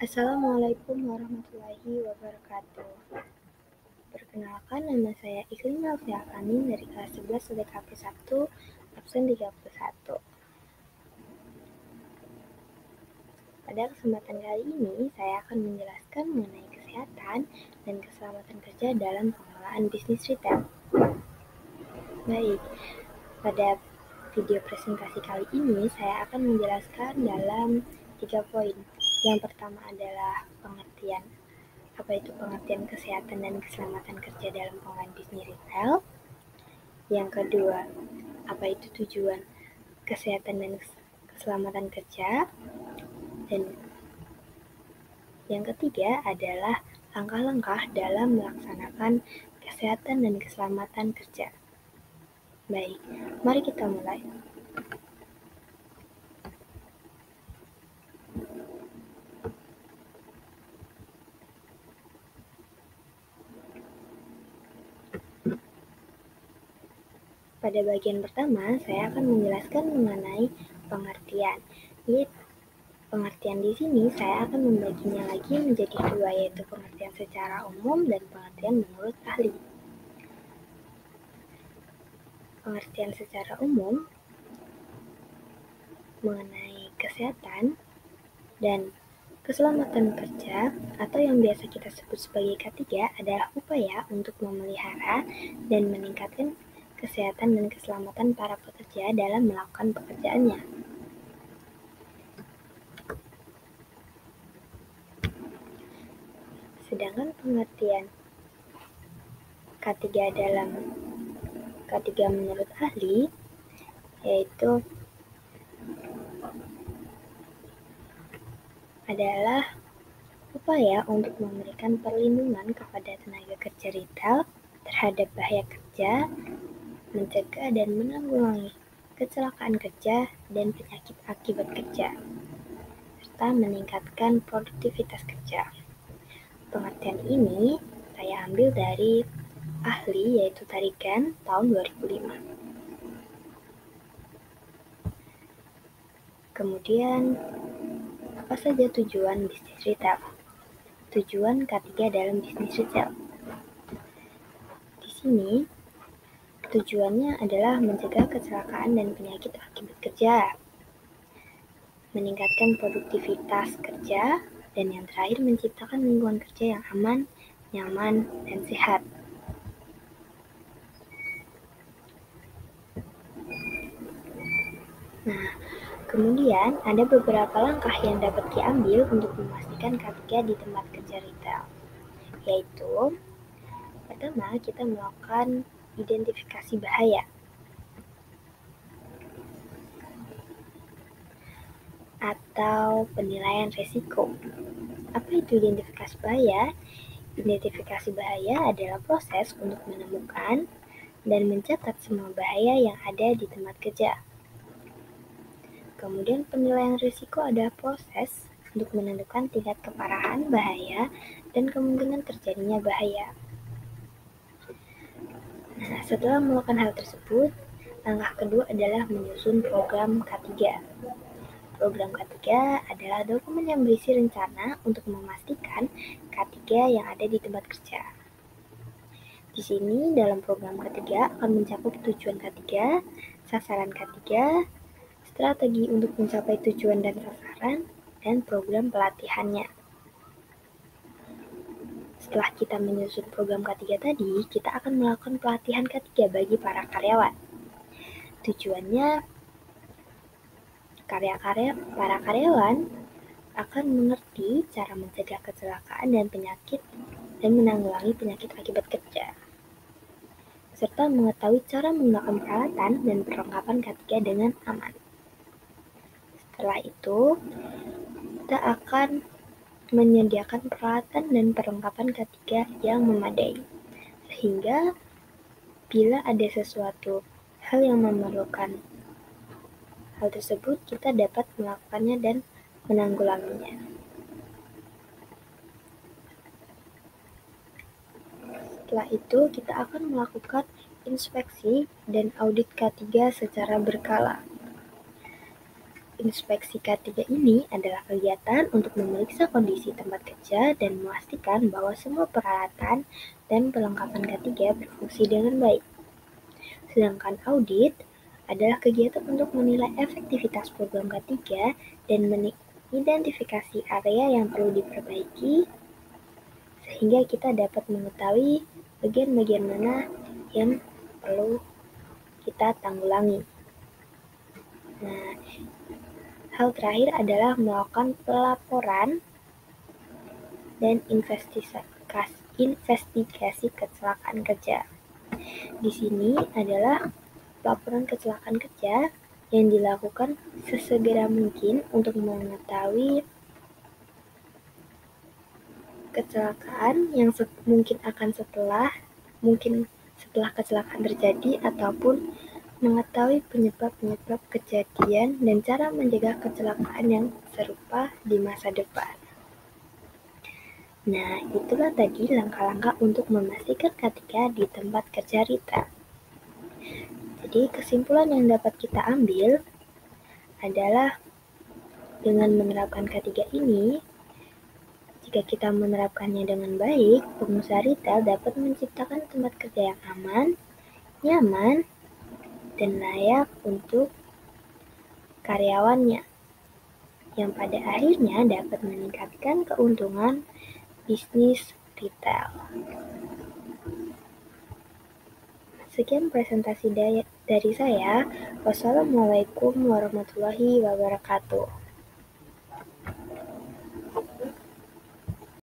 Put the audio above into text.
Assalamualaikum warahmatullahi wabarakatuh. Perkenalkan, nama saya Iklim Alfiafani dari kelas 11 LDKP 1, absen 31. Pada kesempatan kali ini, saya akan menjelaskan mengenai kesehatan dan keselamatan kerja dalam pengelolaan bisnis retail. Baik, pada video presentasi kali ini, saya akan menjelaskan dalam 3 poin. Yang pertama adalah pengertian. Apa itu pengertian kesehatan dan keselamatan kerja dalam pengelolaan bisnis retail? Yang kedua, apa itu tujuan kesehatan dan keselamatan kerja? Dan yang ketiga adalah langkah-langkah dalam melaksanakan kesehatan dan keselamatan kerja. Baik, mari kita mulai. Pada bagian pertama, saya akan menjelaskan mengenai pengertian. Pengertian di sini saya akan membaginya lagi menjadi dua, yaitu pengertian secara umum dan pengertian menurut ahli. Pengertian secara umum mengenai kesehatan dan keselamatan kerja atau yang biasa kita sebut sebagai K3 adalah upaya untuk memelihara dan meningkatkan kesehatan dan keselamatan para pekerja dalam melakukan pekerjaannya. Sedangkan pengertian K3 dalam K3 menurut ahli yaitu adalah upaya untuk memberikan perlindungan kepada tenaga kerja retail terhadap bahaya kerja, mencegah dan menanggulangi kecelakaan kerja dan penyakit akibat kerja, serta meningkatkan produktivitas kerja. Pengertian ini saya ambil dari ahli yaitu Tarigan tahun 2005. Kemudian, apa saja tujuan bisnis retail? Tujuan K3 dalam bisnis retail. Di sini, tujuannya adalah mencegah kecelakaan dan penyakit akibat kerja, meningkatkan produktivitas kerja, dan yang terakhir menciptakan lingkungan kerja yang aman, nyaman, dan sehat. Nah, kemudian ada beberapa langkah yang dapat diambil untuk memastikan K3 di tempat kerja retail, yaitu pertama, kita melakukan identifikasi bahaya atau penilaian risiko. Apa itu identifikasi bahaya? Identifikasi bahaya adalah proses untuk menemukan dan mencatat semua bahaya yang ada di tempat kerja. Kemudian penilaian risiko adalah proses untuk menentukan tingkat keparahan bahaya dan kemungkinan terjadinya bahaya. Nah, setelah melakukan hal tersebut, langkah kedua adalah menyusun program K3. Program K3 adalah dokumen yang berisi rencana untuk memastikan K3 yang ada di tempat kerja. Di sini, dalam program K3 akan mencakup tujuan K3, sasaran K3, strategi untuk mencapai tujuan dan sasaran, dan program pelatihannya. Setelah kita menyusun program K3 tadi, kita akan melakukan pelatihan K3 bagi para karyawan. Tujuannya, para karyawan akan mengerti cara mencegah kecelakaan dan penyakit dan menanggulangi penyakit akibat kerja, serta mengetahui cara menggunakan peralatan dan perlengkapan K3 dengan aman. Setelah itu, kita akan menyediakan peralatan dan perlengkapan K3 yang memadai, sehingga bila ada sesuatu hal yang memerlukan hal tersebut, kita dapat melakukannya dan menanggulanginya. Setelah itu, kita akan melakukan inspeksi dan audit K3 secara berkala. Inspeksi K3 ini adalah kegiatan untuk memeriksa kondisi tempat kerja dan memastikan bahwa semua peralatan dan perlengkapan K3 berfungsi dengan baik. Sedangkan audit adalah kegiatan untuk menilai efektivitas program K3 dan mengidentifikasi area yang perlu diperbaiki sehingga kita dapat mengetahui bagian-bagian mana yang perlu kita tanggulangi. Nah, hal terakhir adalah melakukan pelaporan dan investigasi kecelakaan kerja. Di sini adalah laporan kecelakaan kerja yang dilakukan sesegera mungkin untuk mengetahui kecelakaan yang mungkin setelah kecelakaan terjadi ataupun mengetahui penyebab-penyebab kejadian dan cara mencegah kecelakaan yang serupa di masa depan. Nah, itulah tadi langkah-langkah untuk memastikan K3 di tempat kerja retail. Jadi, kesimpulan yang dapat kita ambil adalah dengan menerapkan K3 ini, jika kita menerapkannya dengan baik, pengusaha retail dapat menciptakan tempat kerja yang aman, nyaman, dan layak untuk karyawannya, yang pada akhirnya dapat meningkatkan keuntungan bisnis retail. Sekian presentasi dari saya. Wassalamualaikum warahmatullahi wabarakatuh.